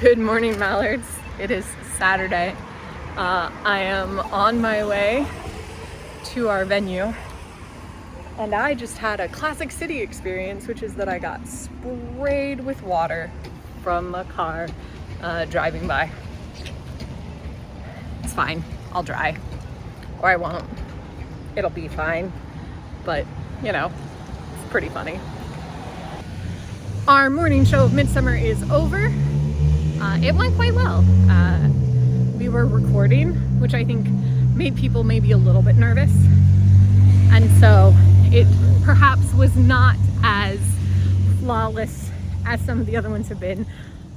Good morning, Mallards. It is Saturday. I am on my way to our venue, and I just had a classic city experience, which is that I got sprayed with water from a car driving by. It's fine. I'll dry. Or I won't. It'll be fine. But, you know, it's pretty funny. Our morning show of Midsummer is over. It went quite well. We were recording, which I think made people maybe a little bit nervous. And so it perhaps was not as flawless as some of the other ones have been,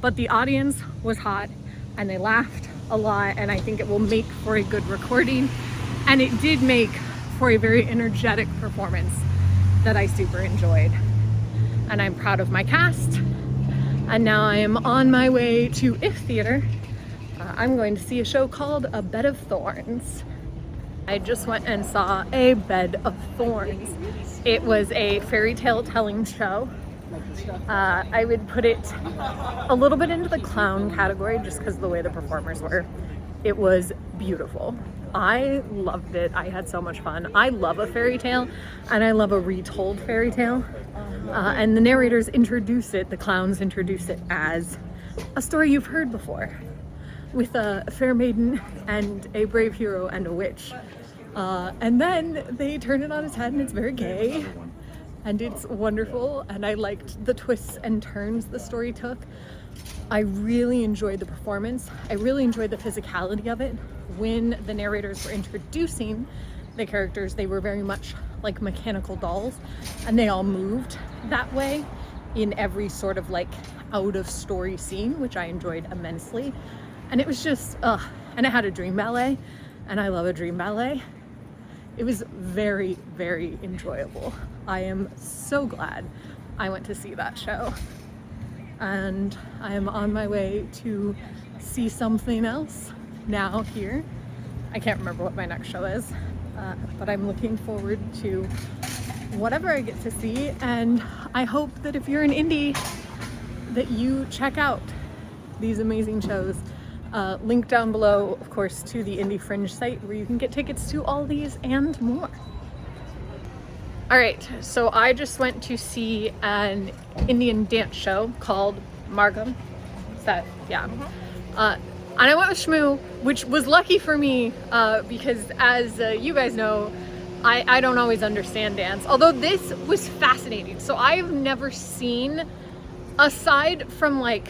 but the audience was hot and they laughed a lot, and I think it will make for a good recording. And it did make for a very energetic performance that I super enjoyed. And I'm proud of my cast. And now I am on my way to IF Theater. I'm going to see a show called A Bed of Thorns. I just went and saw A Bed of Thorns. It was a fairy tale telling show. I would put it a little bit into the clown category just because of the way the performers were. It was beautiful. I loved it. I had so much fun. I love a fairy tale, and I love a retold fairy tale. And the narrators introduce it, the clowns introduce it as a story you've heard before, with a fair maiden and a brave hero and a witch. And then they turn it on its head, and it's very gay, and it's wonderful, and I liked the twists and turns the story took. I really enjoyed the performance. I really enjoyed the physicality of it. When the narrators were introducing the characters, they were very much like mechanical dolls, and they all moved that way in every sort of like out of story scene, which I enjoyed immensely. And it was just, and it had a dream ballet, and I love a dream ballet. It was very, very enjoyable. I am so glad I went to see that show. And I am on my way to see something else now here. I can't remember what my next show is, but I'm looking forward to whatever I get to see. And I hope that if you're in Indy, that you check out these amazing shows. Link down below, of course, to the Indy Fringe site where you can get tickets to all these and more. All right, so I just went to see an Indian dance show called Margam. Is that, yeah. And I went with Shmoo, which was lucky for me because as you guys know, I don't always understand dance, although this was fascinating. So I've never seen, aside from like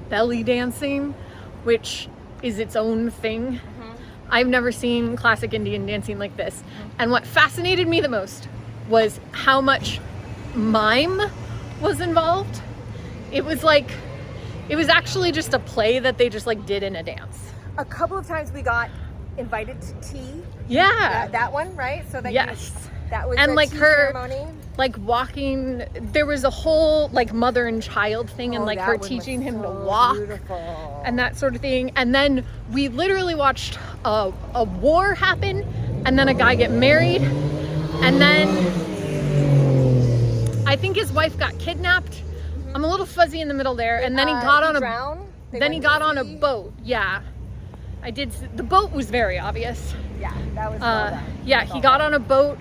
belly dancing, which is its own thing, I've never seen classic Indian dancing like this. And what fascinated me the most was how much mime was involved. It was actually just a play that they just like did in a dance. A couple of times we got invited to tea. Yeah. That one, right? So that yes. That was and the like tea her ceremony. Like walking, there was a whole like mother and child thing, and like her teaching him to walk. Beautiful. And that sort of thing. And then we literally watched a war happen, and then a guy get married, and then I think his wife got kidnapped. I'm a little fuzzy in the middle there, and then he got on a boat. Yeah, I did. The boat was very obvious. Yeah, that was well done. Yeah, he got on a boat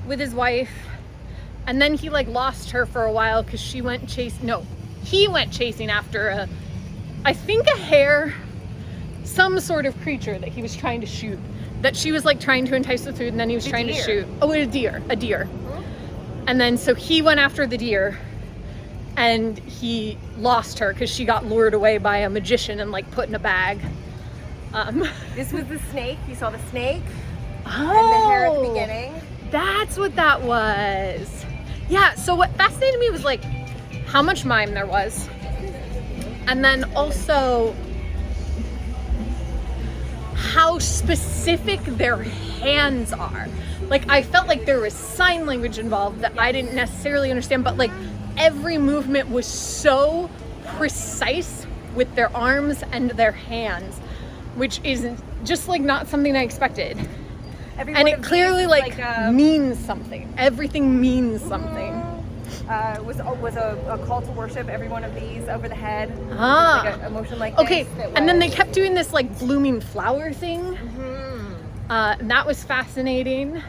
with his wife, and then he like lost her for a while because he went chasing after I think a hare, some sort of creature that he was trying to shoot, that she was like trying to entice with food, and then he was trying to shoot. Oh, a deer. And then so he went after the deer, and he lost her because she got lured away by a magician and like put in a bag. This was the snake. You saw the snake and the hare at the beginning. That's what that was. Yeah, so what fascinated me was like how much mime there was. And then also how specific their hands are. Like I felt like there was sign language involved that I didn't necessarily understand, but like every movement was so precise with their arms and their hands, which is just like not something I expected. And it clearly like means something. Everything means something. was a call to worship. Every one of these over the head. Ah. Like a motion like Okay, this. and then they kept doing this like blooming flower thing. And that was fascinating.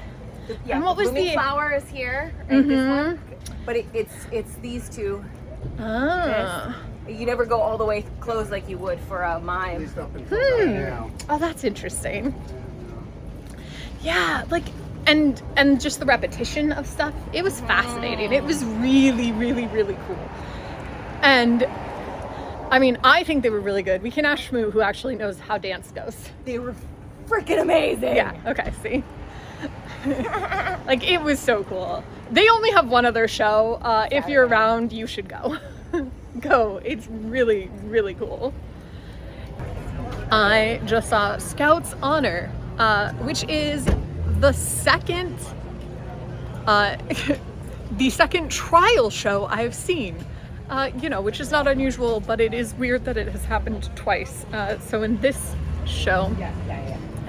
Yeah, and what was blooming the flower is here, right, this one. But it's these two. Ah. You never go all the way closed like you would for a mime. Oh, that's interesting. Yeah, like and just the repetition of stuff. It was fascinating. It was really, really, really cool. And I mean, I think they were really good. We can ask Shmoo, who actually knows how dance goes. They were freaking amazing. Yeah, okay, see. Like, it was so cool. They only have one other show. If you're around, you should go. Go. It's really, really cool. I just saw Scouts Honor, which is the second the second trial show I've seen. Which is not unusual, but it is weird that it has happened twice. So in this show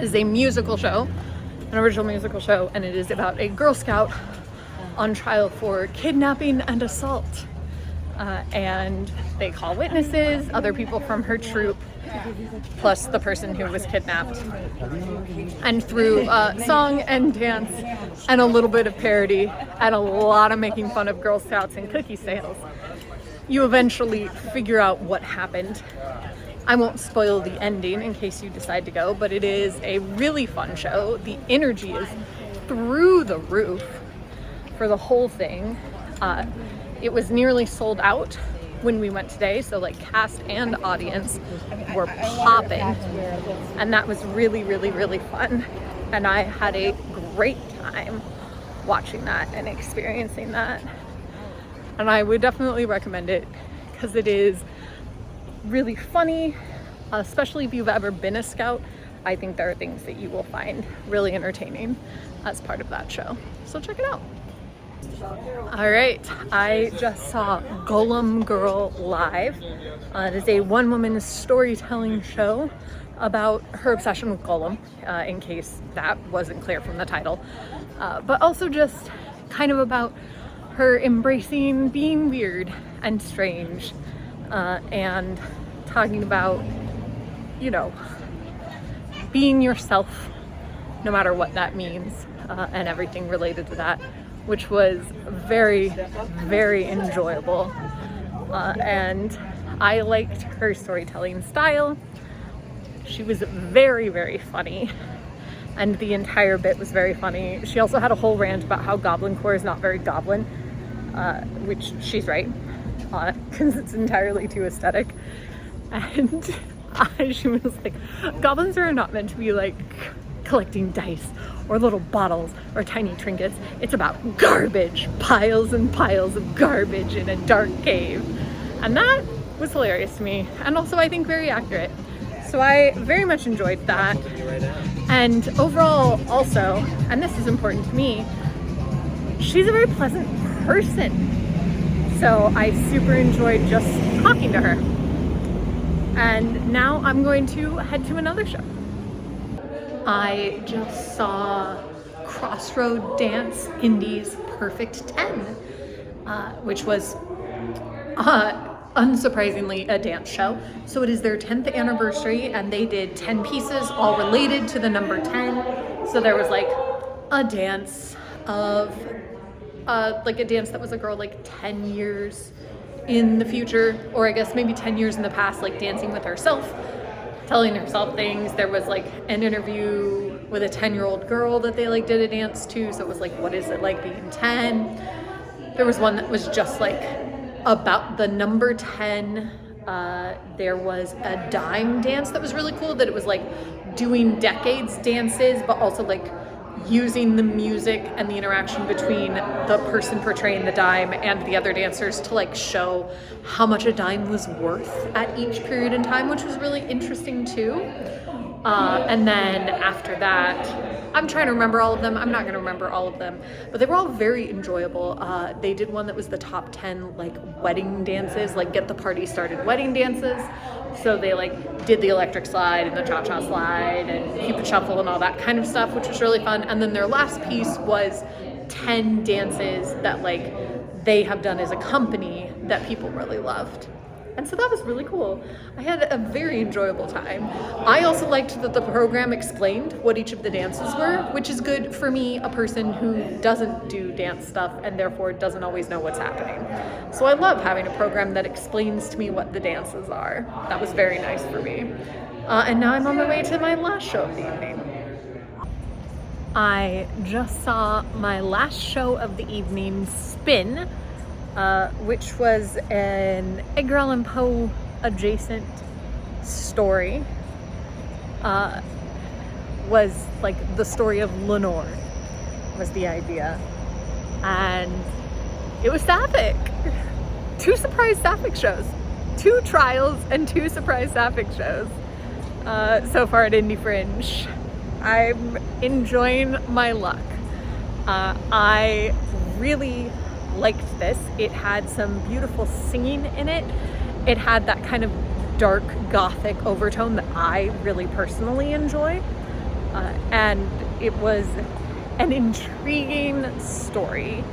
is a musical show, an original musical show, and it is about a Girl Scout on trial for kidnapping and assault. And they call witnesses, other people from her troop, plus the person who was kidnapped. And through song and dance and a little bit of parody and a lot of making fun of Girl Scouts and cookie sales, you eventually figure out what happened. I won't spoil the ending in case you decide to go, but it is a really fun show. The energy is through the roof for the whole thing. It was nearly sold out when we went today, so like cast and audience were popping, and that was really, really, really fun. And I had a great time watching that and experiencing that. And I would definitely recommend it because it is really funny, especially if you've ever been a scout. I think there are things that you will find really entertaining as part of that show. So check it out. All right, I just saw Golem Girl live. It is a one-woman storytelling show about her obsession with Golem, in case that wasn't clear from the title, but also just kind of about her embracing being weird and strange, and talking about, being yourself, no matter what that means, and everything related to that, which was very, very enjoyable. And I liked her storytelling style. She was very, very funny, and the entire bit was very funny. She also had a whole rant about how Goblin Core is not very goblin, which she's right, because it's entirely too aesthetic. And she was like, goblins are not meant to be like collecting dice or little bottles or tiny trinkets. It's about garbage, piles and piles of garbage in a dark cave. And that was hilarious to me, and also I think very accurate. So I very much enjoyed that. And overall also, and this is important to me, she's a very pleasant person. So I super enjoyed just talking to her. And now I'm going to head to another show. I just saw Crossroad Dance Indy's Perfect 10, which was unsurprisingly a dance show. So it is their 10th anniversary, and they did 10 pieces all related to the number 10. So there was like a dance of like a dance that was a girl like 10 years in the future, or I guess maybe 10 years in the past, like dancing with herself, telling herself things. There was like an interview with a 10-year-old girl that they like did a dance to, so it was like, what is it like being 10? There was one that was just like about the number 10. There was a dime dance that was really cool, that it was like doing decades dances, but also like using the music and the interaction between the person portraying the dime and the other dancers to like show how much a dime was worth at each period in time, which was really interesting too. And then after that, I'm trying to remember all of them. I'm not going to remember all of them, but they were all very enjoyable. They did one that was the top 10 like wedding dances, like get the party started wedding dances. So they like did the electric slide and the cha-cha slide and Cupid shuffle and all that kind of stuff, which was really fun. And then their last piece was 10 dances that like they have done as a company that people really loved. And so that was really cool. I had a very enjoyable time. I also liked that the program explained what each of the dances were, which is good for me, a person who doesn't do dance stuff and therefore doesn't always know what's happening. So I love having a program that explains to me what the dances are. That was very nice for me. And now I'm on my way to my last show of the evening. I just saw my last show of the evening, Spin, which was an Edgar Allan Poe adjacent story. Was like the story of Lenore was the idea. And it was sapphic. 2 surprise sapphic shows. 2 trials and 2 surprise sapphic shows so far at Indy Fringe. I'm enjoying my luck. I really liked this. It had some beautiful singing in it. It had that kind of dark gothic overtone that I really personally enjoy. And it was an intriguing story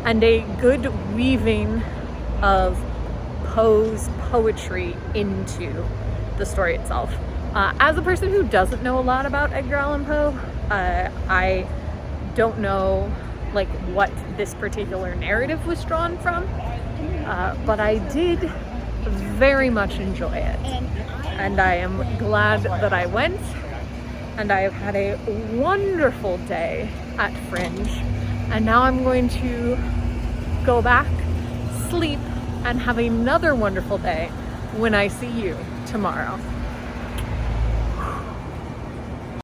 and a good weaving of Poe's poetry into the story itself. As a person who doesn't know a lot about Edgar Allan Poe, I don't know like what this particular narrative was drawn from, but I did very much enjoy it, and I am glad that I went, and I have had a wonderful day at Fringe, and now I'm going to go back, sleep, and have another wonderful day when I see you tomorrow.